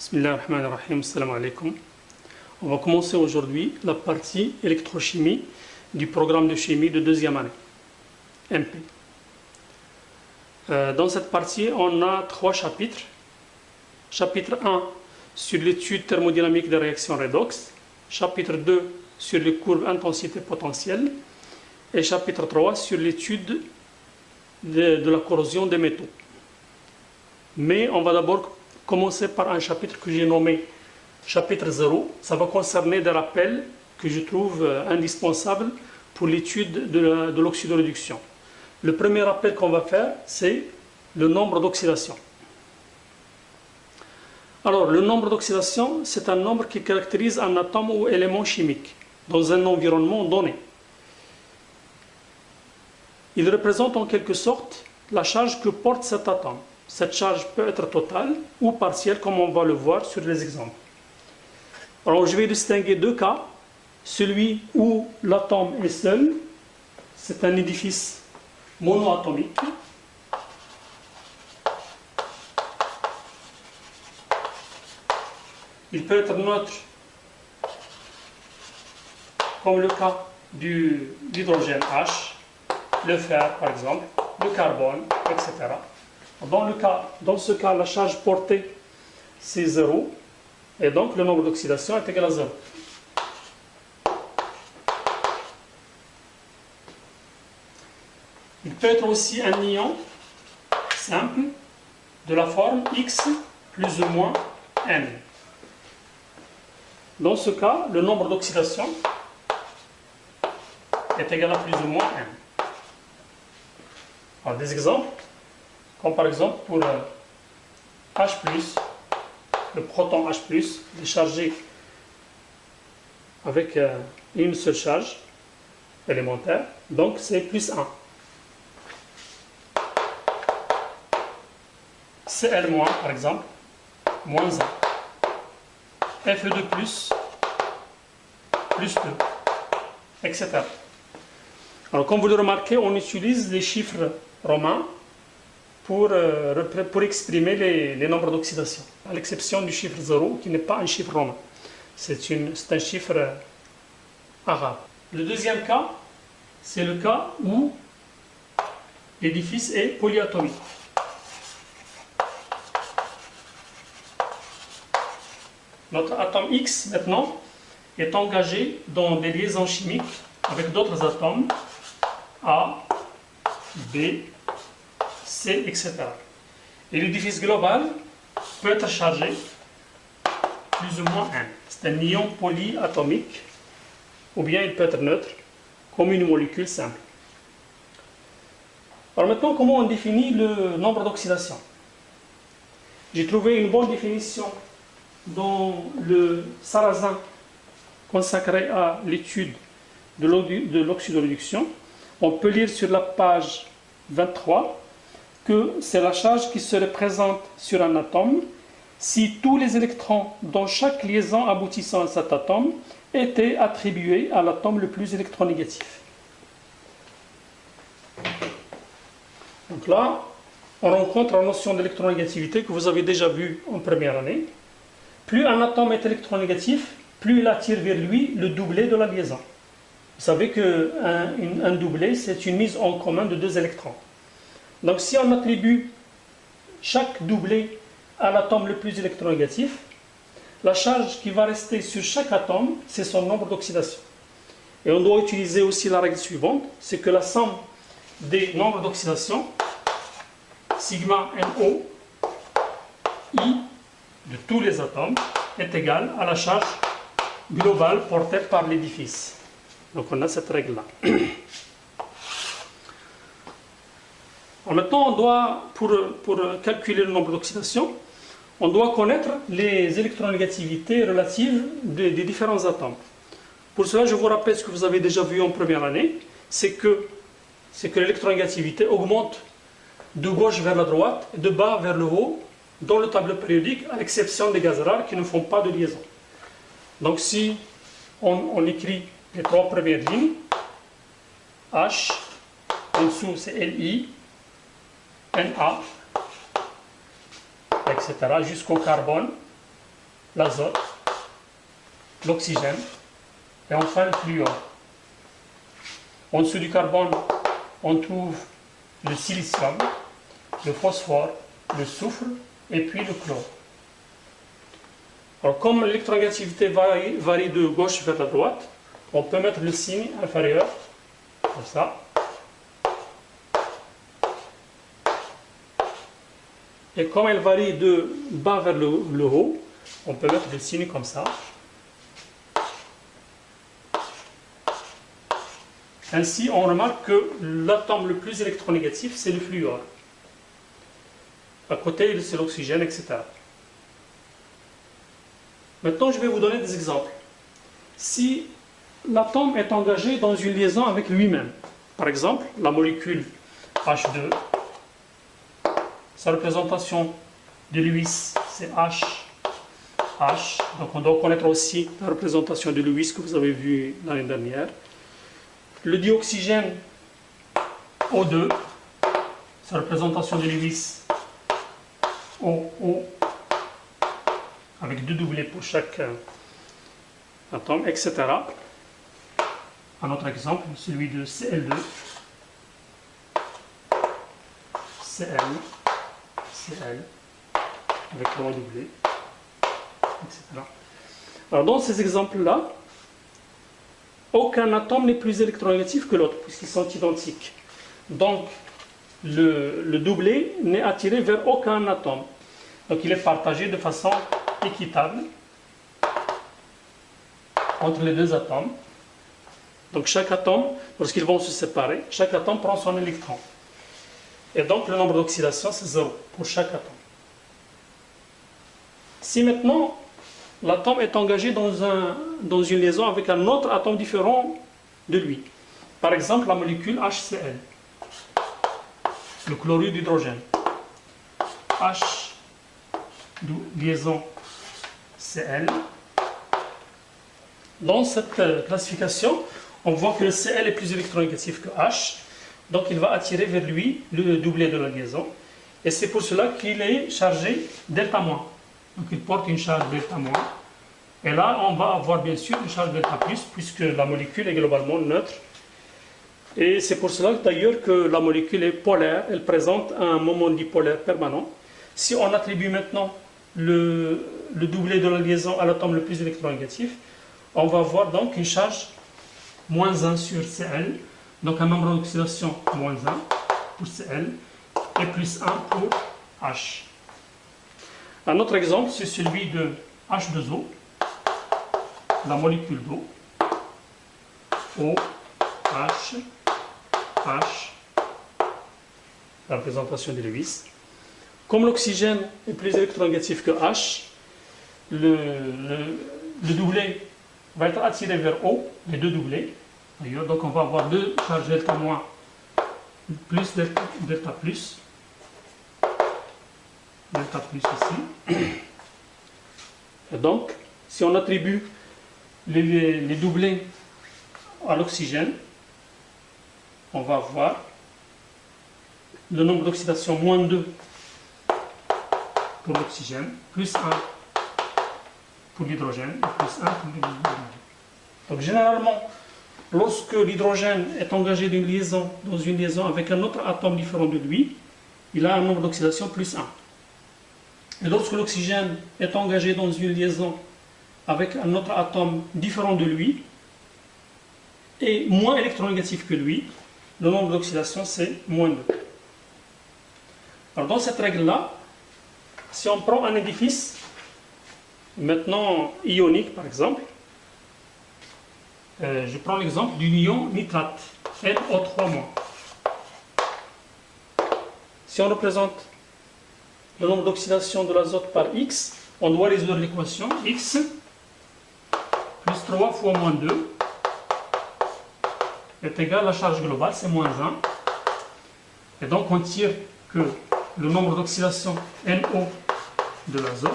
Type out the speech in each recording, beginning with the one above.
Bismillahirrahmanirrahim, salam alaikum. On va commencer aujourd'hui la partie électrochimie du programme de chimie de deuxième année, MP. Dans cette partie, on a trois chapitres. Chapitre 1 sur l'étude thermodynamique des réactions redox. Chapitre 2 sur les courbes intensité-potentielle. Et chapitre 3 sur l'étude de la corrosion des métaux. Mais on va d'abord commencer par un chapitre que j'ai nommé chapitre 0. Ça va concerner des rappels que je trouve indispensables pour l'étude de l'oxydoréduction. Le premier rappel qu'on va faire, c'est le nombre d'oxydation. Alors, le nombre d'oxydation, c'est un nombre qui caractérise un atome ou élément chimique dans un environnement donné. Il représente en quelque sorte la charge que porte cet atome. Cette charge peut être totale ou partielle, comme on va le voir sur les exemples. Alors, je vais distinguer deux cas. Celui où l'atome est seul, c'est un édifice monoatomique. Il peut être neutre, comme le cas de l'hydrogène H, le fer par exemple, le carbone, etc. Dans ce cas, la charge portée, c'est 0, et donc le nombre d'oxydation est égal à 0. Il peut être aussi un ion simple de la forme X plus ou moins N. Dans ce cas, le nombre d'oxydation est égal à plus ou moins N. Alors, des exemples, comme par exemple pour H+, le proton H+, déchargé avec une seule charge élémentaire, donc c'est plus 1. Cl-, par exemple, moins 1. Fe2+, plus 2, etc. Alors, comme vous le remarquez, on utilise les chiffres romains pour exprimer les nombres d'oxydation, à l'exception du chiffre 0, qui n'est pas un chiffre romain. C'est un chiffre arabe. Le deuxième cas, c'est le cas où l'édifice est polyatomique. Notre atome X, maintenant, est engagé dans des liaisons chimiques avec d'autres atomes A, B, C, etc. Et l'édifice global peut être chargé plus ou moins 1. C'est un ion polyatomique, ou bien il peut être neutre, comme une molécule simple. Alors maintenant, comment on définit le nombre d'oxydation? J'ai trouvé une bonne définition dans le sarrasin consacré à l'étude de l'oxydoréduction. On peut lire sur la page 23 que c'est la charge qui se représente sur un atome si tous les électrons dans chaque liaison aboutissant à cet atome étaient attribués à l'atome le plus électronégatif. Donc là, on rencontre la notion d'électronégativité que vous avez déjà vue en première année. Plus un atome est électronégatif, plus il attire vers lui le doublet de la liaison. Vous savez qu'un doublet, c'est une mise en commun de deux électrons. Donc si on attribue chaque doublet à l'atome le plus électronégatif, la charge qui va rester sur chaque atome, c'est son nombre d'oxydation. Et on doit utiliser aussi la règle suivante, c'est que la somme des nombres d'oxydation, sigma NO, I, de tous les atomes, est égale à la charge globale portée par l'édifice. Donc on a cette règle-là. Alors maintenant, on doit, pour calculer le nombre d'oxydation, on doit connaître les électronégativités relatives des différents atomes. Pour cela, je vous rappelle ce que vous avez déjà vu en première année, c'est que l'électronégativité augmente de gauche vers la droite et de bas vers le haut dans le tableau périodique, à l'exception des gaz rares qui ne font pas de liaison. Donc si on écrit les trois premières lignes, H, en dessous c'est Li, Na, etc., jusqu'au carbone, l'azote, l'oxygène et enfin le fluor. En dessous du carbone, on trouve le silicium, le phosphore, le soufre et puis le chlore. Alors, comme l'électronégativité varie de gauche vers la droite, on peut mettre le signe inférieur, comme ça. Et comme elle varie de bas vers le haut, on peut mettre le signe comme ça. Ainsi, on remarque que l'atome le plus électronégatif, c'est le fluor. À côté, c'est l'oxygène, etc. Maintenant, je vais vous donner des exemples. Si l'atome est engagé dans une liaison avec lui-même, par exemple, la molécule H2, sa représentation de Lewis, c'est H. Donc on doit connaître aussi la représentation de Lewis que vous avez vu l'année dernière. Le dioxygène O2, sa représentation de Lewis, OO, avec deux doublés pour chaque atome, etc. Un autre exemple, celui de Cl2, Cl, avec 3 doublés, etc. Alors dans ces exemples-là, aucun atome n'est plus électronégatif que l'autre, puisqu'ils sont identiques. Donc, le doublé n'est attiré vers aucun atome. Donc, il est partagé de façon équitable entre les deux atomes. Donc, chaque atome, lorsqu'ils vont se séparer, chaque atome prend son électron. Et donc, le nombre d'oxydation, c'est 0 pour chaque atome. Si maintenant, l'atome est engagé dans une liaison avec un autre atome différent de lui. Par exemple, la molécule HCl, le chlorure d'hydrogène. H, liaison Cl. Dans cette classification, on voit que le Cl est plus électronégatif que H. Donc, il va attirer vers lui le doublé de la liaison. Et c'est pour cela qu'il est chargé delta-. Donc, il porte une charge delta-. Et là, on va avoir bien sûr une charge delta+, puisque la molécule est globalement neutre. Et c'est pour cela d'ailleurs que la molécule est polaire, elle présente un moment dipolaire permanent. Si on attribue maintenant le doublé de la liaison à l'atome le plus électronégatif, on va avoir donc une charge -1 sur Cl, donc un nombre d'oxydation -1 pour Cl et +1 pour H. Un autre exemple, c'est celui de H2O. La molécule d'eau, O, H, la représentation de Lewis. Comme l'oxygène est plus électronégatif que H, le doublé va être attiré vers O, les deux doublés. D'ailleurs, donc on va avoir deux charges delta- plus delta+, ici. Et donc, si on attribue les doublés à l'oxygène, on va avoir le nombre d'oxydation -2 pour l'oxygène, +1 pour l'hydrogène et +1 pour l'hydrogène. Donc généralement, lorsque l'hydrogène est engagé dans une liaison avec un autre atome différent de lui, il a un nombre d'oxydation +1. Et lorsque l'oxygène est engagé dans une liaison avec un autre atome différent de lui et moins électronégatif que lui, le nombre d'oxydation c'est -2. Alors dans cette règle-là, si on prend un édifice, maintenant ionique par exemple, je prends l'exemple du ion nitrate, NO3-. Si on représente le nombre d'oxydation de l'azote par X, on doit résoudre l'équation X plus 3 fois -2 est égal à la charge globale, c'est -1. Et donc on tire que le nombre d'oxydation NO de l'azote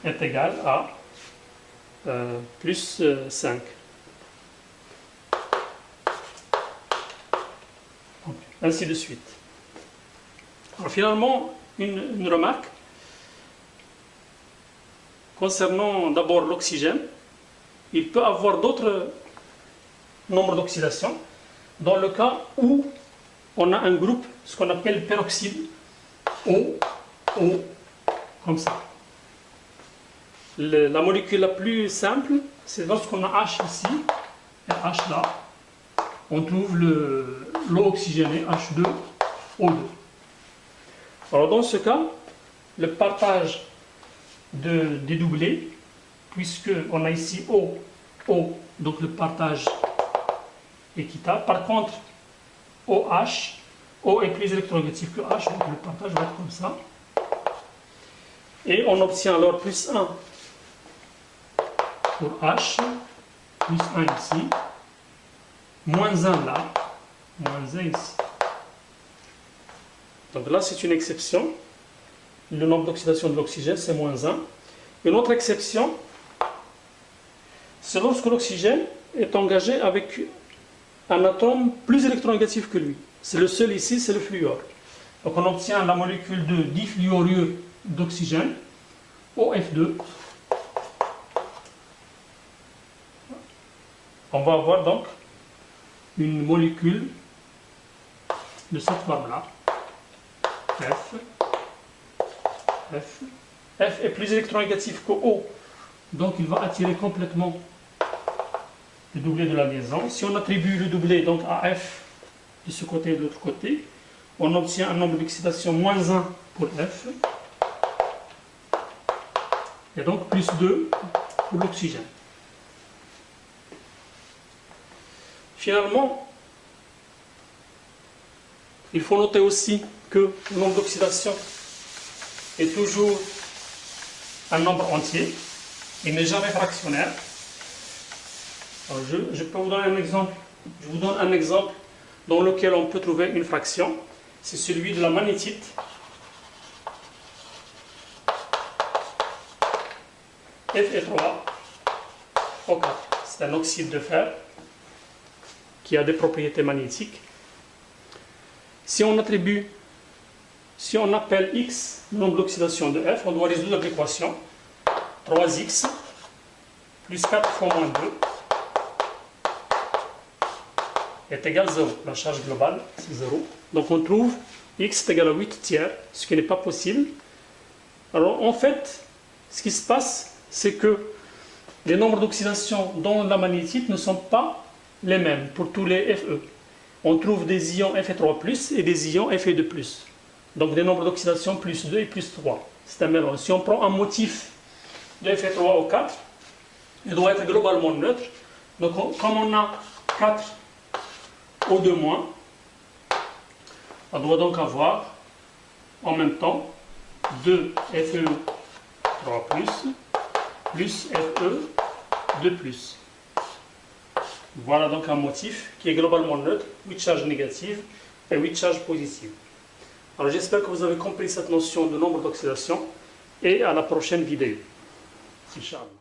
est égal à plus 5. Donc, ainsi de suite. Alors finalement, une remarque. concernant d'abord l'oxygène, il peut avoir d'autres nombres d'oxydation dans le cas où on a un groupe, ce qu'on appelle peroxyde, O, comme ça. La molécule la plus simple, c'est lorsqu'on a H ici et H là, on trouve l'eau oxygénée, H2O2. Alors dans ce cas, le partage des doublés, puisque on a ici O, donc le partage équitable. Par contre, OH, O est plus électronégatif que H, donc le partage va être comme ça. Et on obtient alors plus 1 pour H, plus 1 ici, moins 1 là, moins 1 ici. Donc là, c'est une exception. Le nombre d'oxydation de l'oxygène, c'est moins 1. Une autre exception, c'est lorsque l'oxygène est engagé avec un atome plus électronégatif que lui. C'est le seul ici, c'est le fluor. Donc on obtient la molécule de difluorure d'oxygène, OF2. On va avoir donc une molécule de cette forme-là. F est plus électronégatif que O, donc il va attirer complètement le doublé de la liaison. Si on attribue le doublé donc à F de ce côté et de l'autre côté, on obtient un nombre d'excitation moins 1 pour F, et donc plus 2 pour l'oxygène. Finalement, il faut noter aussi que le nombre d'oxydation est toujours un nombre entier, il n'est jamais fractionnaire. Alors je peux vous donner un exemple. Je vous donne un exemple dans lequel on peut trouver une fraction. C'est celui de la magnétite. Fe3O4. C'est un oxyde de fer qui a des propriétés magnétiques. Si on appelle X le nombre d'oxydation de F, on doit résoudre l'équation 3X plus 4 fois moins 2 est égal à 0. La charge globale, c'est 0. Donc on trouve X est égal à 8 tiers, ce qui n'est pas possible. Alors en fait, ce qui se passe, c'est que les nombres d'oxydation dans la magnétite ne sont pas les mêmes pour tous les Fe. On trouve des ions Fe3+, et des ions Fe2+. Donc des nombres d'oxydation plus 2 et plus 3. C'est un mélange. Si on prend un motif de Fe3O4, il doit être globalement neutre. Donc comme on a 4 O2-, on doit donc avoir en même temps 2 Fe3+, plus Fe2+. Voilà donc un motif qui est globalement neutre, 8 charges négatives et 8 charges positives. Alors j'espère que vous avez compris cette notion de nombre d'oxydation et à la prochaine vidéo. Inch'Allah.